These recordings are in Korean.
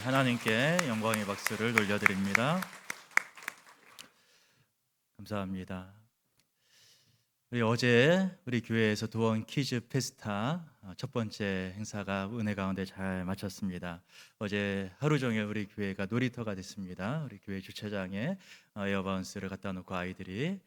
하나님께 영광의 박수를 돌려드립니다. 감사합니다. 어제 우리 교회에서 도원 퀴즈 페스타 첫 번째 행사가 은혜 가운데 잘 마쳤습니다. 어제 하루 종일 우리 교회가 놀이터가 됐습니다. 우리 교회 주차장에 에어바운스를 갖다 놓고 아이들이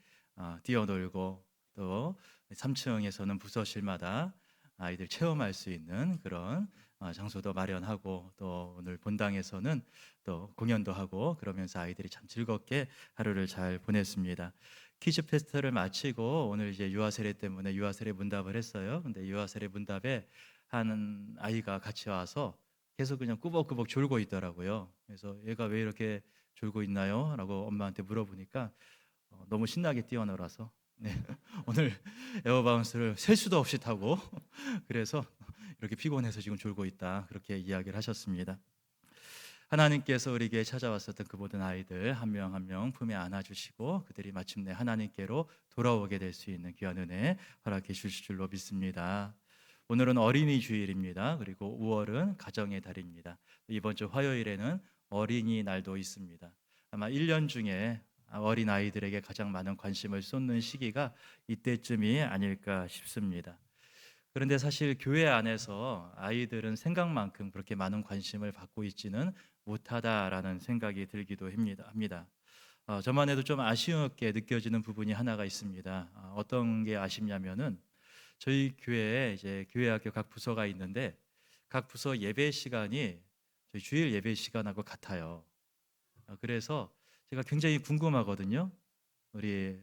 뛰어놀고, 또 3층에서는 부서실마다 아이들 체험할 수 있는 그런 장소도 마련하고, 또 오늘 본당에서는 또 공연도 하고, 그러면서 아이들이 참 즐겁게 하루를 잘 보냈습니다. 퀴즈 페스트를 마치고 오늘 이제 유아 세례 때문에 유아 세례 문답을 했어요. 근데 유아 세례 문답에 한 아이가 같이 와서 계속 그냥 꾸벅꾸벅 졸고 있더라고요. 그래서 얘가 왜 이렇게 졸고 있나요? 라고 엄마한테 물어보니까 너무 신나게 뛰어놀아서 네. 오늘 에어바운스를 셀 수도 없이 타고 그래서 이렇게 피곤해서 지금 졸고 있다, 그렇게 이야기를 하셨습니다. 하나님께서 우리에게 찾아왔었던 그 모든 아이들 한 명 한 명 품에 안아주시고, 그들이 마침내 하나님께로 돌아오게 될 수 있는 귀한 은혜 허락해 주실 줄로 믿습니다. 오늘은 어린이 주일입니다. 그리고 5월은 가정의 달입니다. 이번 주 화요일에는 어린이날도 있습니다. 아마 1년 중에 어린 아이들에게 가장 많은 관심을 쏟는 시기가 이때쯤이 아닐까 싶습니다. 그런데 사실 교회 안에서 아이들은 생각만큼 그렇게 많은 관심을 받고 있지는 못하다라는 생각이 들기도 합니다. 저만 해도 좀 아쉬웠게 느껴지는 부분이 하나가 있습니다. 어떤 게 아쉽냐면은 저희 교회에 이제 교회학교 각 부서가 있는데, 각 부서 예배 시간이 저희 주일 예배 시간하고 같아요. 그래서 제가 굉장히 궁금하거든요. 우리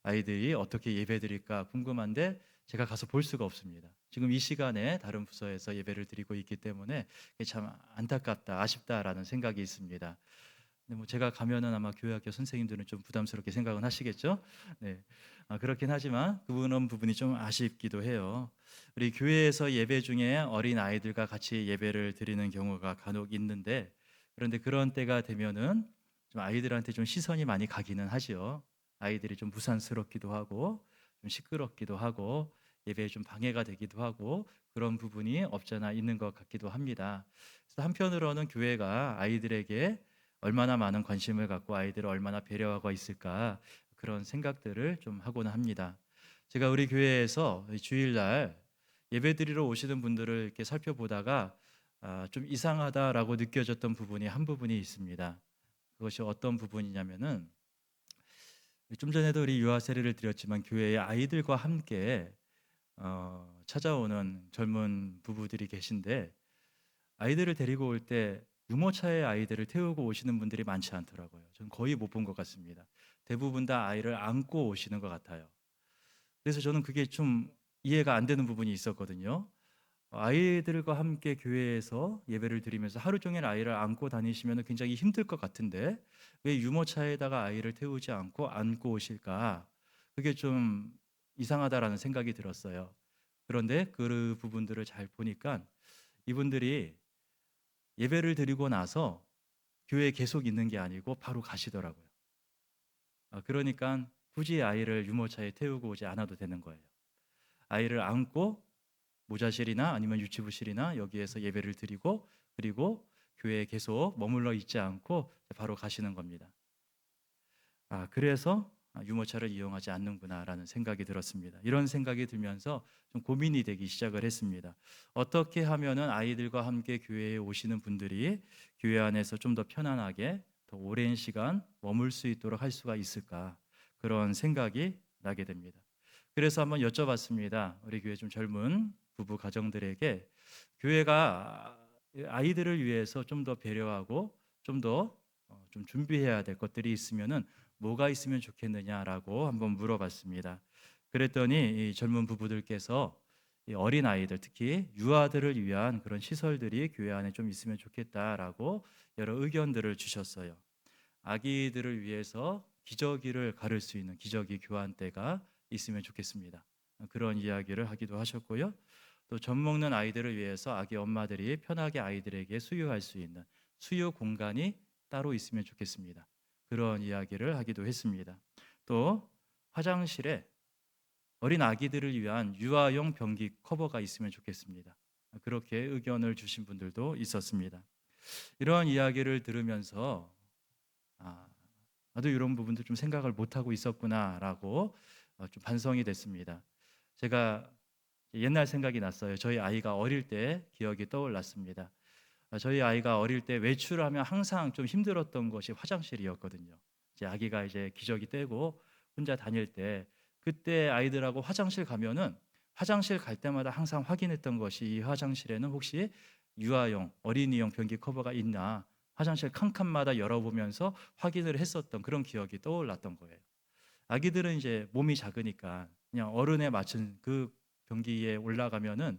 아이들이 어떻게 예배드릴까 궁금한데 제가 가서 볼 수가 없습니다. 지금 이 시간에 다른 부서에서 예배를 드리고 있기 때문에 참 안타깝다, 아쉽다라는 생각이 있습니다. 근데 뭐 제가 가면은 아마 교회학교 선생님들은 좀 부담스럽게 생각은 하시겠죠? 네. 그렇긴 하지만 그런 부분이 좀 아쉽기도 해요. 우리 교회에서 예배 중에 어린 아이들과 같이 예배를 드리는 경우가 간혹 있는데, 그런데 그런 때가 되면은 좀 아이들한테 좀 시선이 많이 가기는 하지요. 아이들이 좀 부산스럽기도 하고, 좀 시끄럽기도 하고, 예배에 좀 방해가 되기도 하고, 그런 부분이 없잖아 있는 것 같기도 합니다. 그래서 한편으로는 교회가 아이들에게 얼마나 많은 관심을 갖고 아이들을 얼마나 배려하고 있을까, 그런 생각들을 좀 하곤 합니다. 제가 우리 교회에서 주일날 예배드리러 오시는 분들을 이렇게 살펴보다가 좀 이상하다라고 느껴졌던 부분이 한 부분이 있습니다. 그것이 어떤 부분이냐면은, 좀 전에도 우리 유아 세례를 드렸지만 교회의 아이들과 함께 찾아오는 젊은 부부들이 계신데, 아이들을 데리고 올 때 유모차에 아이들을 태우고 오시는 분들이 많지 않더라고요. 저는 거의 못 본 것 같습니다. 대부분 다 아이를 안고 오시는 것 같아요. 그래서 저는 그게 좀 이해가 안 되는 부분이 있었거든요. 아이들과 함께 교회에서 예배를 드리면서 하루 종일 아이를 안고 다니시면 굉장히 힘들 것 같은데 왜 유모차에다가 아이를 태우지 않고 안고 오실까? 그게 좀 이상하다라는 생각이 들었어요. 그런데 그 부분들을 잘 보니까 이분들이 예배를 드리고 나서 교회에 계속 있는 게 아니고 바로 가시더라고요. 그러니까 굳이 아이를 유모차에 태우고 오지 않아도 되는 거예요. 아이를 안고 모자실이나 아니면 유치부실이나 여기에서 예배를 드리고, 그리고 교회에 계속 머물러 있지 않고 바로 가시는 겁니다. 그래서 유모차를 이용하지 않는구나라는 생각이 들었습니다. 이런 생각이 들면서 좀 고민이 되기 시작을 했습니다. 어떻게 하면은 아이들과 함께 교회에 오시는 분들이 교회 안에서 좀 더 편안하게 더 오랜 시간 머물 수 있도록 할 수가 있을까, 그런 생각이 나게 됩니다. 그래서 한번 여쭤봤습니다. 우리 교회 좀 젊은 부부 가정들에게 교회가 아이들을 위해서 좀 더 배려하고 좀 더 좀 준비해야 될 것들이 있으면은 뭐가 있으면 좋겠느냐라고 한번 물어봤습니다. 그랬더니 이 젊은 부부들께서 이 어린 아이들, 특히 유아들을 위한 그런 시설들이 교회 안에 좀 있으면 좋겠다라고 여러 의견들을 주셨어요. 아기들을 위해서 기저귀를 가를 수 있는 기저귀 교환대가 있으면 좋겠습니다. 그런 이야기를 하기도 하셨고요. 또 젖 먹는 아이들을 위해서 아기 엄마들이 편하게 아이들에게 수유할 수 있는 수유 공간이 따로 있으면 좋겠습니다. 그런 이야기를 하기도 했습니다. 또 화장실에 어린 아기들을 위한 유아용 변기 커버가 있으면 좋겠습니다. 그렇게 의견을 주신 분들도 있었습니다. 이러한 이야기를 들으면서 아, 나도 이런 부분도 좀 생각을 못하고 있었구나라고 좀 반성이 됐습니다. 제가 옛날 생각이 났어요. 저희 아이가 어릴 때 기억이 떠올랐습니다. 저희 아이가 어릴 때 외출하면 항상 좀 힘들었던 것이 화장실이었거든요. 이제 아기가 이제 기저귀 떼고 혼자 다닐 때 그때 아이들하고 화장실 가면은 화장실 갈 때마다 항상 확인했던 것이 이 화장실에는 혹시 유아용, 어린이용 변기 커버가 있나 화장실 칸칸마다 열어보면서 확인을 했었던 그런 기억이 떠올랐던 거예요. 아기들은 이제 몸이 작으니까 그냥 어른에 맞춘 그 변기에 올라가면은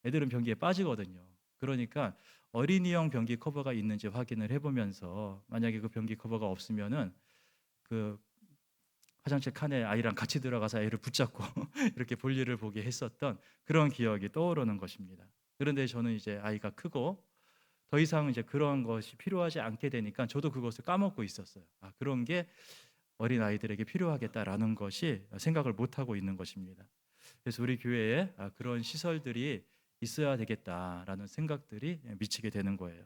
애들은 변기에 빠지거든요. 그러니까 어린이용 변기 커버가 있는지 확인을 해보면서 만약에 그 변기 커버가 없으면은 그 화장실 칸에 아이랑 같이 들어가서 애를 붙잡고 이렇게 볼일을 보게 했었던 그런 기억이 떠오르는 것입니다. 그런데 저는 이제 아이가 크고 더 이상 이제 그런 것이 필요하지 않게 되니까 저도 그것을 까먹고 있었어요. 아, 그런 게 어린 아이들에게 필요하겠다라는 것이 생각을 못 하고 있는 것입니다. 그래서 우리 교회에 그런 시설들이 있어야 되겠다라는 생각들이 미치게 되는 거예요.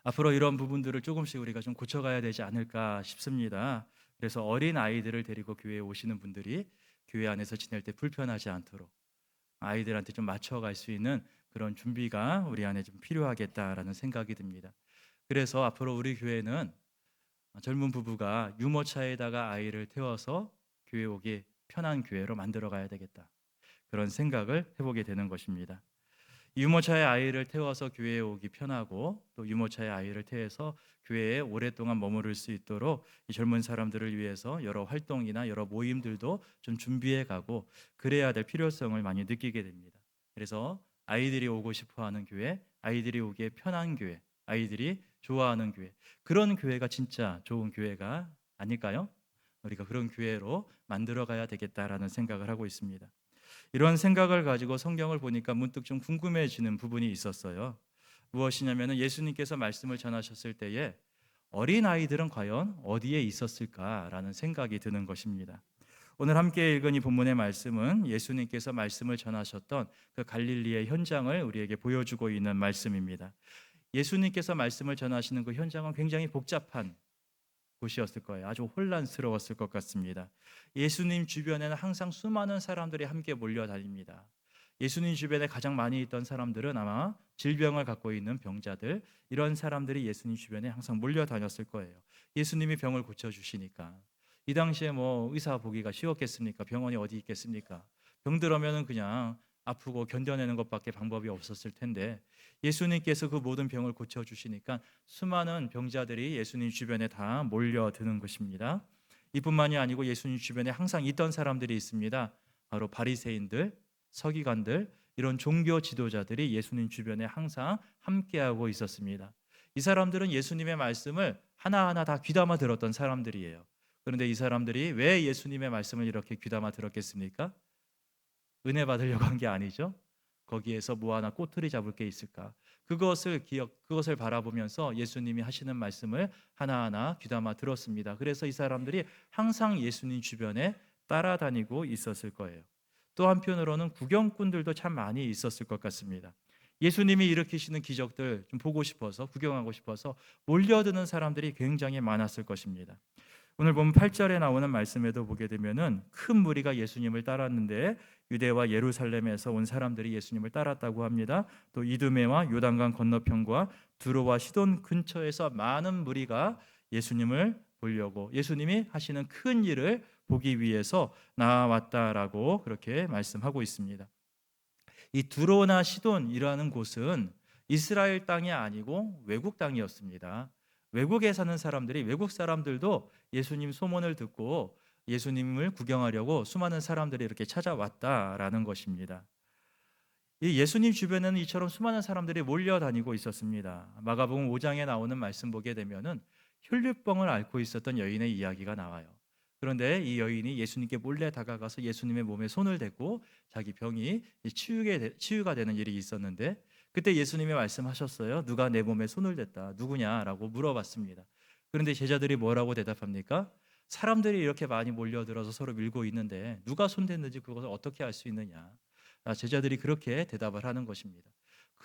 앞으로 이런 부분들을 조금씩 우리가 좀 고쳐가야 되지 않을까 싶습니다. 그래서 어린 아이들을 데리고 교회에 오시는 분들이 교회 안에서 지낼 때 불편하지 않도록 아이들한테 좀 맞춰갈 수 있는 그런 준비가 우리 안에 좀 필요하겠다라는 생각이 듭니다. 그래서 앞으로 우리 교회는 젊은 부부가 유모차에다가 아이를 태워서 교회 오기 편한 교회로 만들어 가야 되겠다. 그런 생각을 해보게 되는 것입니다. 유모차에 아이를 태워서 교회에 오기 편하고 또 유모차에 아이를 태워서 교회에 오랫동안 머무를 수 있도록 이 젊은 사람들을 위해서 여러 활동이나 여러 모임들도 좀 준비해 가고 그래야 될 필요성을 많이 느끼게 됩니다. 그래서 아이들이 오고 싶어 하는 교회, 아이들이 오기에 편한 교회, 아이들이 좋아하는 교회, 그런 교회가 진짜 좋은 교회가 아닐까요? 우리가 그런 교회로 만들어 가야 되겠다라는 생각을 하고 있습니다. 이런 생각을 가지고 성경을 보니까 문득 좀 궁금해지는 부분이 있었어요. 무엇이냐면 예수님께서 말씀을 전하셨을 때에 어린 아이들은 과연 어디에 있었을까라는 생각이 드는 것입니다. 오늘 함께 읽은 이 본문의 말씀은 예수님께서 말씀을 전하셨던 그 갈릴리의 현장을 우리에게 보여주고 있는 말씀입니다. 예수님께서 말씀을 전하시는 그 현장은 굉장히 복잡한 곳이었을 거예요. 아주 혼란스러웠을 것 같습니다. 예수님 주변에는 항상 수많은 사람들이 함께 몰려다닙니다. 예수님 주변에 가장 많이 있던 사람들은 아마 질병을 갖고 있는 병자들, 이런 사람들이 예수님 주변에 항상 몰려다녔을 거예요. 예수님이 병을 고쳐주시니까. 이 당시에 뭐 의사 보기가 쉬웠겠습니까? 병원이 어디 있겠습니까? 병들어면은 그냥 아프고 견뎌내는 것밖에 방법이 없었을 텐데 예수님께서 그 모든 병을 고쳐주시니까 수많은 병자들이 예수님 주변에 다 몰려드는 것입니다. 이뿐만이 아니고 예수님 주변에 항상 있던 사람들이 있습니다. 바로 바리새인들, 서기관들, 이런 종교 지도자들이 예수님 주변에 항상 함께하고 있었습니다. 이 사람들은 예수님의 말씀을 하나하나 다 귀담아 들었던 사람들이에요. 그런데 이 사람들이 왜 예수님의 말씀을 이렇게 귀담아 들었겠습니까? 은혜 받으려고 한 게 아니죠. 거기에서 뭐 하나 꼬투리 잡을 게 있을까? 그것을 바라보면서 예수님이 하시는 말씀을 하나하나 귀담아 들었습니다. 그래서 이 사람들이 항상 예수님 주변에 따라다니고 있었을 거예요. 또 한편으로는 구경꾼들도 참 많이 있었을 것 같습니다. 예수님이 일으키시는 기적들 좀 보고 싶어서 구경하고 싶어서 몰려드는 사람들이 굉장히 많았을 것입니다. 오늘 보면 8절에 나오는 말씀에도 보게 되면은 큰 무리가 예수님을 따랐는데 유대와 예루살렘에서 온 사람들이 예수님을 따랐다고 합니다. 또 이두메와 요단강 건너편과 두로와 시돈 근처에서 많은 무리가 예수님을 보려고 예수님이 하시는 큰 일을 보기 위해서 나왔다라고 그렇게 말씀하고 있습니다. 이 두로나 시돈이라는 곳은 이스라엘 땅이 아니고 외국 땅이었습니다. 외국에 사는 사람들이 외국 사람들도 예수님 소문을 듣고 예수님을 구경하려고 수많은 사람들이 이렇게 찾아왔다라는 것입니다. 이 예수님 주변에는 이처럼 수많은 사람들이 몰려다니고 있었습니다. 마가복음 5장에 나오는 말씀 보게 되면은 혈류병을 앓고 있었던 여인의 이야기가 나와요. 그런데 이 여인이 예수님께 몰래 다가가서 예수님의 몸에 손을 대고 자기 병이 치유가 되는 일이 있었는데 그때 예수님이 말씀하셨어요. 누가 내 몸에 손을 댔다. 누구냐라고 물어봤습니다. 그런데 제자들이 뭐라고 대답합니까? 사람들이 이렇게 많이 몰려들어서 서로 밀고 있는데 누가 손댔는지 그것을 어떻게 알 수 있느냐? 제자들이 그렇게 대답을 하는 것입니다.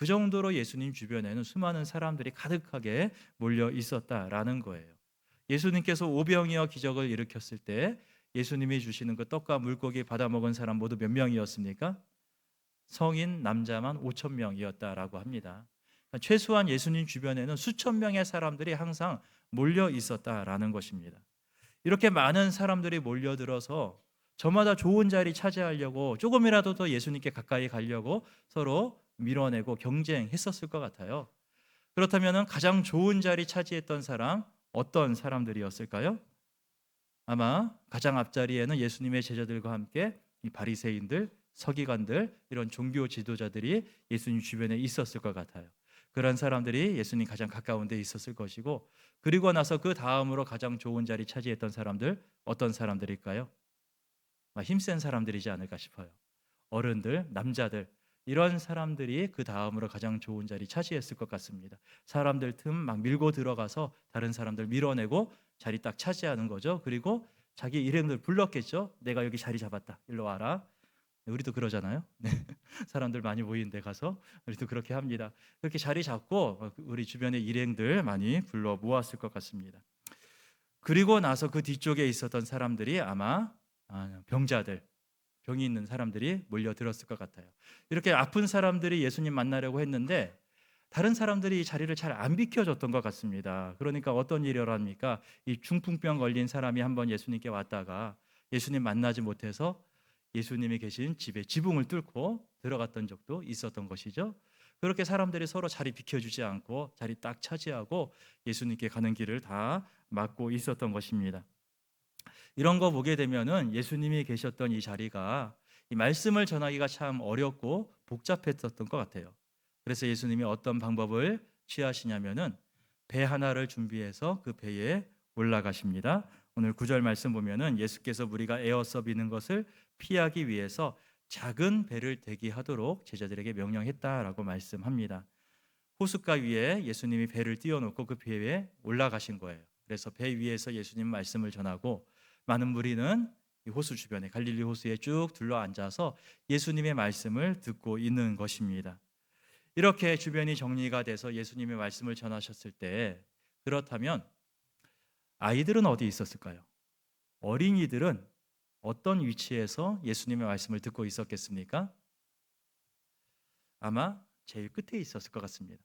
그 정도로 예수님 주변에는 수많은 사람들이 가득하게 몰려 있었다라는 거예요. 예수님께서 오병이어 기적을 일으켰을 때 예수님이 주시는 그 떡과 물고기 받아 먹은 사람 모두 몇 명이었습니까? 성인 남자만 5천 명이었다라고 합니다. 그러니까 최소한 예수님 주변에는 수천 명의 사람들이 항상 몰려 있었다라는 것입니다. 이렇게 많은 사람들이 몰려들어서 저마다 좋은 자리 차지하려고 조금이라도 더 예수님께 가까이 가려고 서로 밀어내고 경쟁했었을 것 같아요. 그렇다면 가장 좋은 자리 차지했던 사람 어떤 사람들이었을까요? 아마 가장 앞자리에는 예수님의 제자들과 함께 이 바리새인들, 서기관들 이런 종교 지도자들이 예수님 주변에 있었을 것 같아요. 그런 사람들이 예수님 가장 가까운 데 있었을 것이고, 그리고 나서 그 다음으로 가장 좋은 자리 차지했던 사람들 어떤 사람들일까요? 힘센 사람들이지 않을까 싶어요. 어른들, 남자들 이런 사람들이 그 다음으로 가장 좋은 자리 차지했을 것 같습니다. 사람들 틈 막 밀고 들어가서 다른 사람들 밀어내고 자리 딱 차지하는 거죠. 그리고 자기 일행들 불렀겠죠. 내가 여기 자리 잡았다. 일로 와라. 우리도 그러잖아요. 네. 사람들 많이 모인 데 가서 우리도 그렇게 합니다. 그렇게 자리 잡고 우리 주변의 일행들 많이 불러 모았을 것 같습니다. 그리고 나서 그 뒤쪽에 있었던 사람들이 아마 병자들, 병이 있는 사람들이 몰려들었을 것 같아요. 이렇게 아픈 사람들이 예수님 만나려고 했는데 다른 사람들이 이 자리를 잘 안 비켜줬던 것 같습니다. 그러니까 어떤 일이랍니까? 이 중풍병 걸린 사람이 한번 예수님께 왔다가 예수님 만나지 못해서 예수님이 계신 집에 지붕을 뚫고 들어갔던 적도 있었던 것이죠. 그렇게 사람들이 서로 자리 비켜주지 않고 자리 딱 차지하고 예수님께 가는 길을 다 막고 있었던 것입니다. 이런 거 보게 되면은 예수님이 계셨던 이 자리가 이 말씀을 전하기가 참 어렵고 복잡했었던 것 같아요. 그래서 예수님이 어떤 방법을 취하시냐면은 배 하나를 준비해서 그 배에 올라가십니다. 오늘 9절 말씀 보면은 예수께서 무리가 에어서 미는 것을 피하기 위해서 작은 배를 대기하도록 제자들에게 명령했다라고 말씀합니다. 호숫가 위에 예수님이 배를 띄워놓고 그 배에 올라가신 거예요. 그래서 배 위에서 예수님 말씀을 전하고 많은 무리는 이 호수 주변에 갈릴리 호수에 쭉 둘러 앉아서 예수님의 말씀을 듣고 있는 것입니다. 이렇게 주변이 정리가 돼서 예수님의 말씀을 전하셨을 때 그렇다면 아이들은 어디 있었을까요? 어린이들은 어떤 위치에서 예수님의 말씀을 듣고 있었겠습니까? 아마 제일 끝에 있었을 것 같습니다.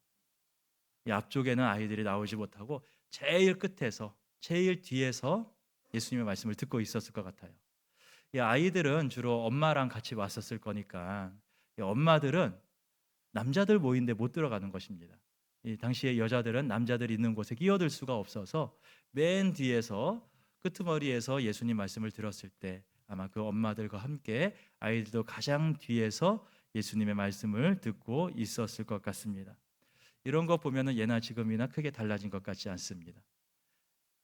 이 앞쪽에는 아이들이 나오지 못하고 제일 끝에서 제일 뒤에서 예수님의 말씀을 듣고 있었을 것 같아요. 이 아이들은 주로 엄마랑 같이 왔었을 거니까 이 엄마들은 남자들 모인데 못 들어가는 것입니다. 이 당시에 여자들은 남자들 있는 곳에 끼어들 수가 없어서 맨 뒤에서 끄트머리에서 예수님 말씀을 들었을 때 아마 그 엄마들과 함께 아이들도 가장 뒤에서 예수님의 말씀을 듣고 있었을 것 같습니다. 이런 거 보면은 예나 지금이나 크게 달라진 것 같지 않습니다.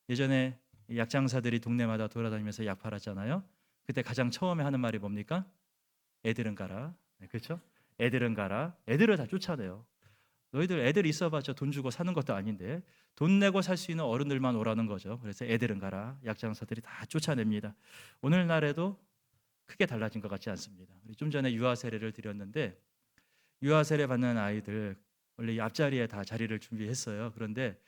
예전에 약장사들이 동네마다 돌아다니면서 약 팔았잖아요. 그때 가장 처음에 하는 말이 뭡니까? 애들은 가라. 네, 그렇죠? 애들은 가라. 애들을 다 쫓아내요. 너희들 애들 있어봤자 돈 주고 사는 것도 아닌데 돈 내고 살 수 있는 어른들만 오라는 거죠. 그래서 애들은 가라. 약장사들이 다 쫓아냅니다. 오늘날에도 크게 달라진 것 같지 않습니다. 우리 좀 전에 유아 세례를 드렸는데 유아 세례 받는 아이들 원래 이 앞자리에 다 자리를 준비했어요. 그런데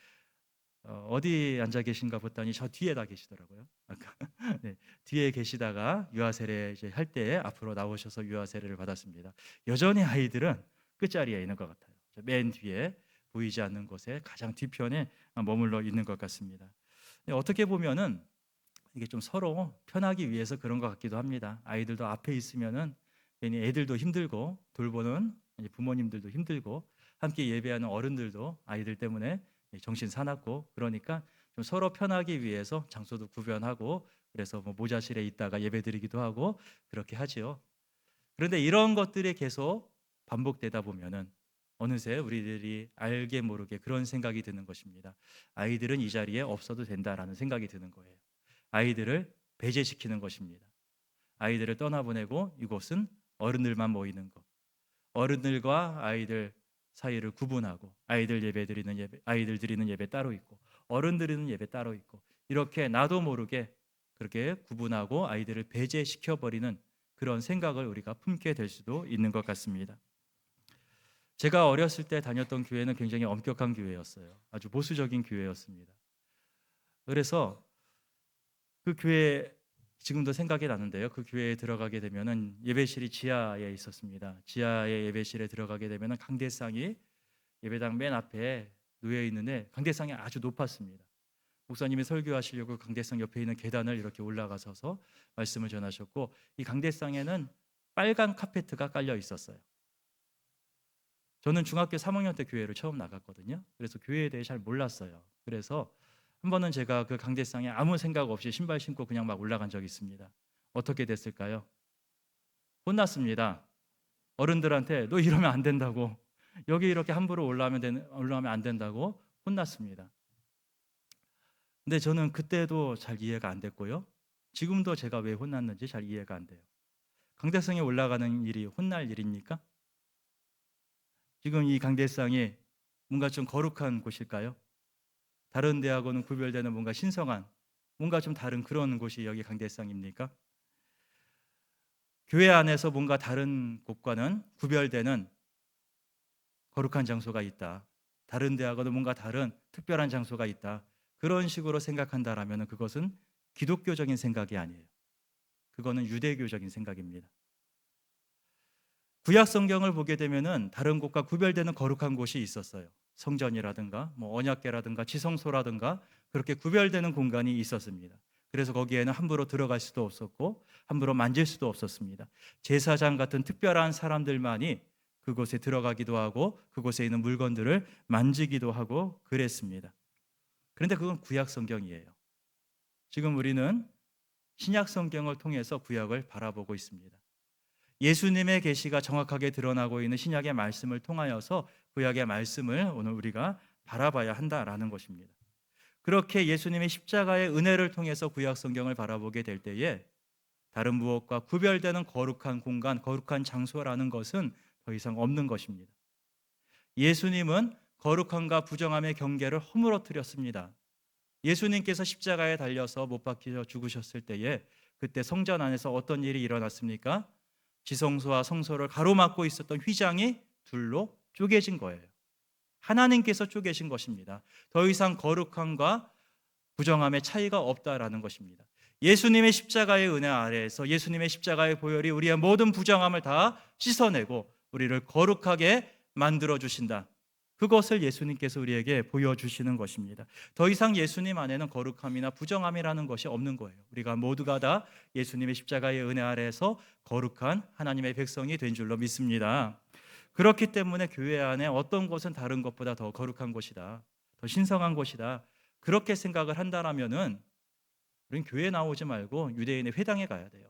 어디 앉아 계신가 봤더니 저 뒤에다 계시더라고요. 아까 네, 뒤에 계시다가 유아 세례 이제 할 때 앞으로 나오셔서 유아 세례를 받았습니다. 여전히 아이들은 끝자리에 있는 것 같아요. 맨 뒤에 보이지 않는 곳에 가장 뒤편에 머물러 있는 것 같습니다. 어떻게 보면은 이게 좀 서로 편하기 위해서 그런 것 같기도 합니다. 아이들도 앞에 있으면은 괜히 애들도 힘들고 돌보는 부모님들도 힘들고 함께 예배하는 어른들도 아이들 때문에 정신 사납고 그러니까 좀 서로 편하기 위해서 장소도 구별하고 그래서 뭐 모자실에 있다가 예배드리기도 하고 그렇게 하지요. 그런데 이런 것들이 계속 반복되다 보면은 어느새 우리들이 알게 모르게 그런 생각이 드는 것입니다. 아이들은 이 자리에 없어도 된다라는 생각이 드는 거예요. 아이들을 배제시키는 것입니다. 아이들을 떠나보내고 이곳은 어른들만 모이는 것. 어른들과 아이들 사이를 구분하고 아이들 드리는 예배 따로 있고 어른 드리는 예배 따로 있고 이렇게 나도 모르게 그렇게 구분하고 아이들을 배제시켜 버리는 그런 생각을 우리가 품게 될 수도 있는 것 같습니다. 제가 어렸을 때 다녔던 교회는 굉장히 엄격한 교회였어요. 아주 보수적인 교회였습니다. 그래서 그 교회 지금도 생각이 나는데요. 그 교회에 들어가게 되면은 예배실이 지하에 있었습니다. 지하의 예배실에 들어가게 되면은 강대상이 예배당 맨 앞에 놓여 있는데 강대상이 아주 높았습니다. 목사님이 설교하시려고 강대상 옆에 있는 계단을 이렇게 올라가셔서 말씀을 전하셨고, 이 강대상에는 빨간 카페트가 깔려 있었어요. 저는 중학교 3학년 때 교회를 처음 나갔거든요. 그래서 교회에 대해 잘 몰랐어요. 그래서 한 번은 제가 그 강대상에 아무 생각 없이 신발 신고 그냥 막 올라간 적이 있습니다. 어떻게 됐을까요? 혼났습니다. 어른들한테 너 이러면 안 된다고, 여기 이렇게 함부로 올라가면 안 된다고 혼났습니다. 근데 저는 그때도 잘 이해가 안 됐고요. 지금도 제가 왜 혼났는지 잘 이해가 안 돼요. 강대상에 올라가는 일이 혼날 일입니까? 지금 이 강대상이 뭔가 좀 거룩한 곳일까요? 다른 데하고는 구별되는 뭔가 신성한, 뭔가 좀 다른 그런 곳이 여기 강대상입니까? 교회 안에서 뭔가 다른 곳과는 구별되는 거룩한 장소가 있다. 다른 데하고는 뭔가 다른 특별한 장소가 있다. 그런 식으로 생각한다라면 그것은 기독교적인 생각이 아니에요. 그거는 유대교적인 생각입니다. 구약 성경을 보게 되면은 다른 곳과 구별되는 거룩한 곳이 있었어요. 성전이라든가 뭐 언약궤라든가 지성소라든가 그렇게 구별되는 공간이 있었습니다. 그래서 거기에는 함부로 들어갈 수도 없었고 함부로 만질 수도 없었습니다. 제사장 같은 특별한 사람들만이 그곳에 들어가기도 하고 그곳에 있는 물건들을 만지기도 하고 그랬습니다. 그런데 그건 구약 성경이에요. 지금 우리는 신약 성경을 통해서 구약을 바라보고 있습니다. 예수님의 계시가 정확하게 드러나고 있는 신약의 말씀을 통하여서 구약의 말씀을 오늘 우리가 바라봐야 한다라는 것입니다. 그렇게 예수님의 십자가의 은혜를 통해서 구약 성경을 바라보게 될 때에 다른 무엇과 구별되는 거룩한 공간, 거룩한 장소라는 것은 더 이상 없는 것입니다. 예수님은 거룩함과 부정함의 경계를 허물어뜨렸습니다. 예수님께서 십자가에 달려서 못 박혀 죽으셨을 때에 그때 성전 안에서 어떤 일이 일어났습니까? 지성소와 성소를 가로막고 있었던 휘장이 둘로 쪼개진 거예요. 하나님께서 쪼개신 것입니다. 더 이상 거룩함과 부정함의 차이가 없다라는 것입니다. 예수님의 십자가의 은혜 아래에서 예수님의 십자가의 보혈이 우리의 모든 부정함을 다 씻어내고 우리를 거룩하게 만들어 주신다. 그것을 예수님께서 우리에게 보여주시는 것입니다. 더 이상 예수님 안에는 거룩함이나 부정함이라는 것이 없는 거예요. 우리가 모두가 다 예수님의 십자가의 은혜 아래에서 거룩한 하나님의 백성이 된 줄로 믿습니다. 그렇기 때문에 교회 안에 어떤 것은 다른 것보다 더 거룩한 곳이다, 더 신성한 곳이다, 그렇게 생각을 한다라면은 우리는 교회에 나오지 말고 유대인의 회당에 가야 돼요.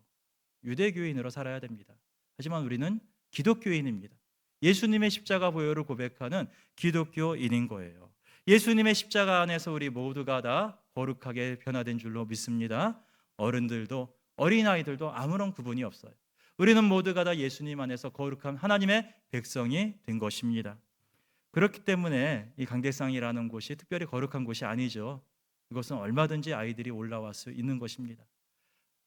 유대교인으로 살아야 됩니다. 하지만 우리는 기독교인입니다. 예수님의 십자가 보혈을 고백하는 기독교인인 거예요. 예수님의 십자가 안에서 우리 모두가 다 거룩하게 변화된 줄로 믿습니다. 어른들도 어린아이들도 아무런 구분이 없어요. 우리는 모두가 다 예수님 안에서 거룩한 하나님의 백성이 된 것입니다. 그렇기 때문에 이 강대상이라는 곳이 특별히 거룩한 곳이 아니죠. 이것은 얼마든지 아이들이 올라갈 수 있는 것입니다.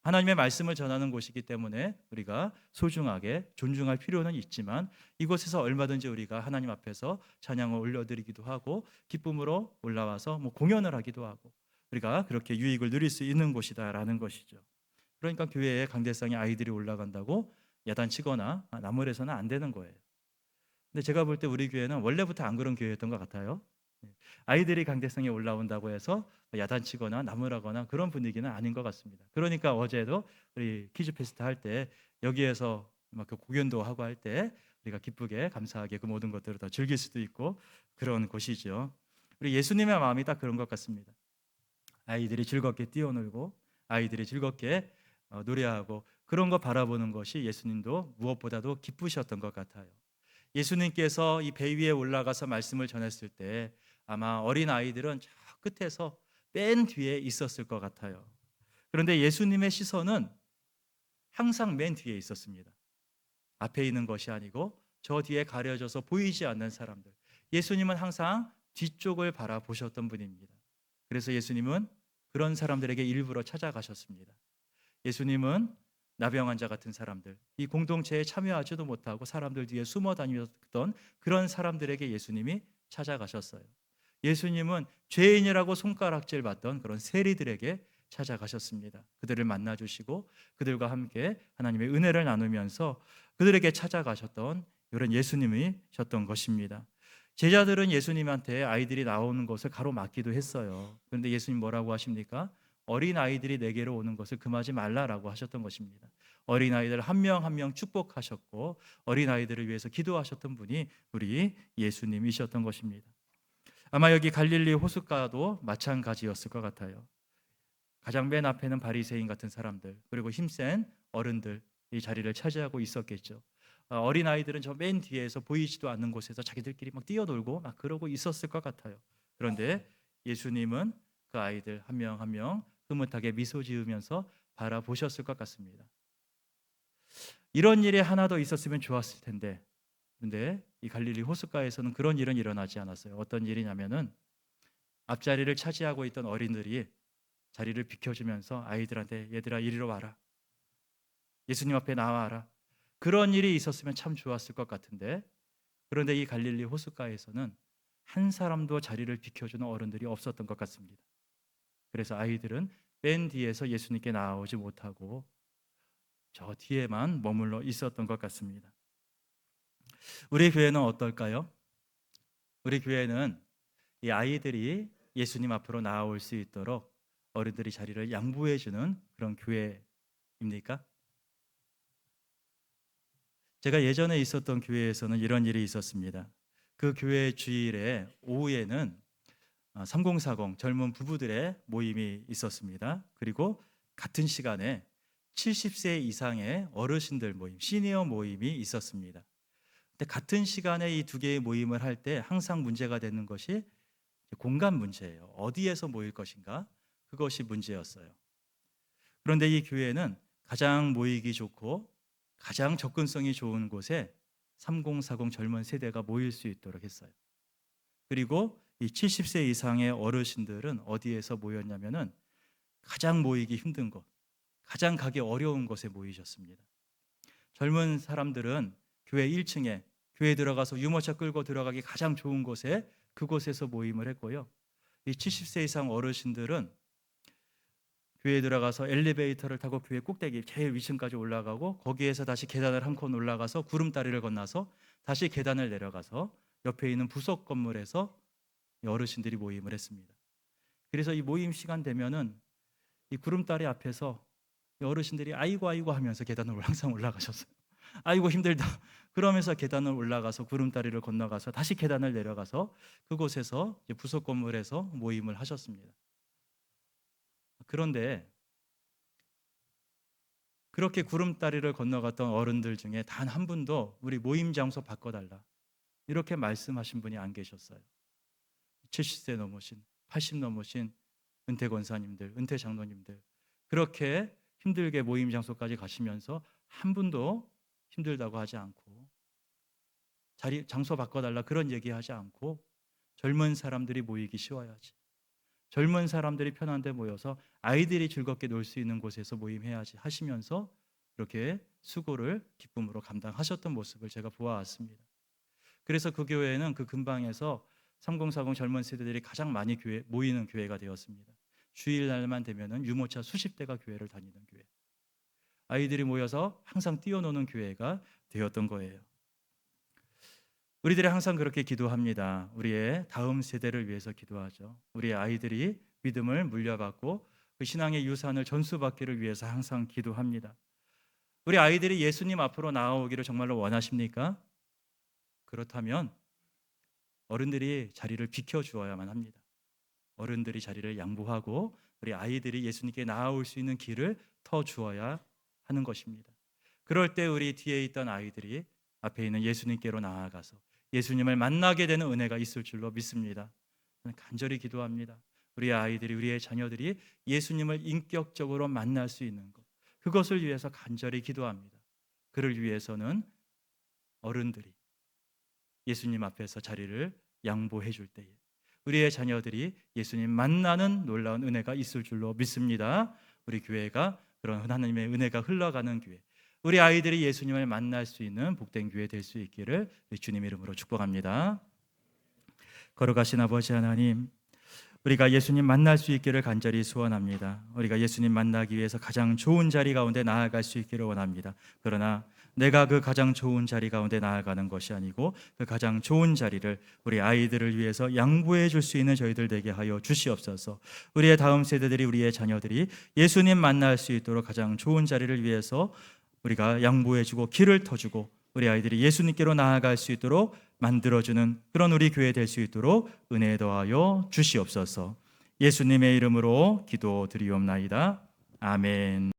하나님의 말씀을 전하는 곳이기 때문에 우리가 소중하게 존중할 필요는 있지만 이곳에서 얼마든지 우리가 하나님 앞에서 찬양을 올려드리기도 하고 기쁨으로 올라와서 공연을 하기도 하고 우리가 그렇게 유익을 누릴 수 있는 곳이다라는 것이죠. 그러니까 교회에 강대상에 아이들이 올라간다고 야단치거나 나무래서는 안 되는 거예요. 근데 제가 볼 때 우리 교회는 원래부터 안 그런 교회였던 것 같아요. 아이들이 강대상에 올라온다고 해서 야단치거나 나무라거나 그런 분위기는 아닌 것 같습니다. 그러니까 어제도 우리 퀴즈 페스트 할 때 여기에서 막 공연도 하고 할 때 우리가 기쁘게 감사하게 그 모든 것들을 더 즐길 수도 있고 그런 곳이죠. 우리 예수님의 마음이 딱 그런 것 같습니다. 아이들이 즐겁게 뛰어놀고 아이들이 즐겁게 노래하고 그런 거 바라보는 것이 예수님도 무엇보다도 기쁘셨던 것 같아요. 예수님께서 이 배 위에 올라가서 말씀을 전했을 때 아마 어린 아이들은 저 끝에서 맨 뒤에 있었을 것 같아요. 그런데 예수님의 시선은 항상 맨 뒤에 있었습니다. 앞에 있는 것이 아니고 저 뒤에 가려져서 보이지 않는 사람들, 예수님은 항상 뒤쪽을 바라보셨던 분입니다. 그래서 예수님은 그런 사람들에게 일부러 찾아가셨습니다. 예수님은 나병 환자 같은 사람들, 이 공동체에 참여하지도 못하고 사람들 뒤에 숨어 다니던 그런 사람들에게 예수님이 찾아가셨어요. 예수님은 죄인이라고 손가락질 받던 그런 세리들에게 찾아가셨습니다. 그들을 만나 주시고 그들과 함께 하나님의 은혜를 나누면서 그들에게 찾아가셨던 이런 예수님이셨던 것입니다. 제자들은 예수님한테 아이들이 나오는 것을 가로막기도 했어요. 그런데 예수님 뭐라고 하십니까? 어린 아이들이 내게로 오는 것을 금하지 말라라고 하셨던 것입니다. 어린 아이들 한 명 한 명 축복하셨고 어린 아이들을 위해서 기도하셨던 분이 우리 예수님이셨던 것입니다. 아마 여기 갈릴리 호숫가도 마찬가지였을 것 같아요. 가장 맨 앞에는 바리새인 같은 사람들, 그리고 힘센 어른들 이 자리를 차지하고 있었겠죠. 어린 아이들은 저 맨 뒤에서 보이지도 않는 곳에서 자기들끼리 막 뛰어놀고 막 그러고 있었을 것 같아요. 그런데 예수님은 그 아이들 한 명 한 명 흐뭇하게 미소 지으면서 바라보셨을 것 같습니다. 이런 일이 하나 더 있었으면 좋았을 텐데, 근데 이 갈릴리 호숫가에서는 그런 일은 일어나지 않았어요. 어떤 일이냐면은 앞자리를 차지하고 있던 어린들이 자리를 비켜주면서 아이들한테 얘들아 이리로 와라, 예수님 앞에 나와라, 그런 일이 있었으면 참 좋았을 것 같은데, 그런데 이 갈릴리 호숫가에서는 한 사람도 자리를 비켜주는 어른들이 없었던 것 같습니다. 그래서 아이들은 맨 뒤에서 예수님께 나오지 못하고 저 뒤에만 머물러 있었던 것 같습니다. 우리 교회는 어떨까요? 우리 교회는 이 아이들이 예수님 앞으로 나아올 수 있도록 어른들이 자리를 양보해 주는 그런 교회입니까? 제가 예전에 있었던 교회에서는 이런 일이 있었습니다. 그 교회 주일에 오후에는 3040 젊은 부부들의 모임이 있었습니다. 그리고 같은 시간에 70세 이상의 어르신들 모임, 시니어 모임이 있었습니다. 근데 같은 시간에 이 두 개의 모임을 할 때 항상 문제가 되는 것이 공간 문제예요. 어디에서 모일 것인가? 그것이 문제였어요. 그런데 이 교회는 가장 모이기 좋고 가장 접근성이 좋은 곳에 3040 젊은 세대가 모일 수 있도록 했어요. 그리고 이 70세 이상의 어르신들은 어디에서 모였냐면은 가장 모이기 힘든 곳, 가장 가기 어려운 곳에 모이셨습니다. 젊은 사람들은 교회 1층에 교회 들어가서 유모차 끌고 들어가기 가장 좋은 곳에 그곳에서 모임을 했고요. 이 70세 이상 어르신들은 교회에 들어가서 엘리베이터를 타고 교회 꼭대기 제일 위층까지 올라가고 거기에서 다시 계단을 한 칸 올라가서 구름다리를 건너서 다시 계단을 내려가서 옆에 있는 부속 건물에서 어르신들이 모임을 했습니다. 그래서 이 모임 시간 되면은 이 구름다리 앞에서 어르신들이 아이고 아이고 하면서 계단을 항상 올라가셨어요. 아이고 힘들다 그러면서 계단을 올라가서 구름다리를 건너가서 다시 계단을 내려가서 그곳에서 부속 건물에서 모임을 하셨습니다. 그런데 그렇게 구름다리를 건너갔던 어른들 중에 단 한 분도 우리 모임 장소 바꿔달라 이렇게 말씀하신 분이 안 계셨어요. 70세 넘으신 80 넘으신 은퇴 권사님들, 은퇴 장로님들 그렇게 힘들게 모임 장소까지 가시면서 한 분도 힘들다고 하지 않고 장소 바꿔달라 그런 얘기하지 않고 젊은 사람들이 모이기 쉬워야지, 젊은 사람들이 편한 데 모여서 아이들이 즐겁게 놀 수 있는 곳에서 모임해야지 하시면서 이렇게 수고를 기쁨으로 감당하셨던 모습을 제가 보아왔습니다. 그래서 그 교회는 그 근방에서 3040 젊은 세대들이 가장 많이 모이는 교회가 되었습니다. 주일날만 되면은 유모차 수십 대가 교회를 다니는 교회, 아이들이 모여서 항상 뛰어노는 교회가 되었던 거예요. 우리들이 항상 그렇게 기도합니다. 우리의 다음 세대를 위해서 기도하죠. 우리의 아이들이 믿음을 물려받고 그 신앙의 유산을 전수받기를 위해서 항상 기도합니다. 우리 아이들이 예수님 앞으로 나아오기를 정말로 원하십니까? 그렇다면 어른들이 자리를 비켜주어야만 합니다. 어른들이 자리를 양보하고 우리 아이들이 예수님께 나아올 수 있는 길을 터주어야 하는 것입니다. 그럴 때 우리 뒤에 있던 아이들이 앞에 있는 예수님께로 나아가서 예수님을 만나게 되는 은혜가 있을 줄로 믿습니다. 저는 간절히 기도합니다. 우리 아이들이, 우리의 자녀들이 예수님을 인격적으로 만날 수 있는 것, 그것을 위해서 간절히 기도합니다. 그를 위해서는 어른들이 예수님 앞에서 자리를 양보해 줄 때에 우리의 자녀들이 예수님 만나는 놀라운 은혜가 있을 줄로 믿습니다. 우리 교회가 그런 하나님의 은혜가 흘러가는 교회, 우리 아이들이 예수님을 만날 수 있는 복된 교회 될 수 있기를 주님 이름으로 축복합니다. 걸어가신 아버지 하나님, 우리가 예수님 만날 수 있기를 간절히 소원합니다. 우리가 예수님 만나기 위해서 가장 좋은 자리 가운데 나아갈 수 있기를 원합니다. 그러나 내가 그 가장 좋은 자리 가운데 나아가는 것이 아니고 그 가장 좋은 자리를 우리 아이들을 위해서 양보해 줄 수 있는 저희들 되게 하여 주시옵소서. 우리의 다음 세대들이, 우리의 자녀들이 예수님 만날 수 있도록 가장 좋은 자리를 위해서 우리가 양보해 주고 길을 터주고 우리 아이들이 예수님께로 나아갈 수 있도록 만들어주는 그런 우리 교회 될 수 있도록 은혜 더하여 주시옵소서. 예수님의 이름으로 기도드리옵나이다. 아멘.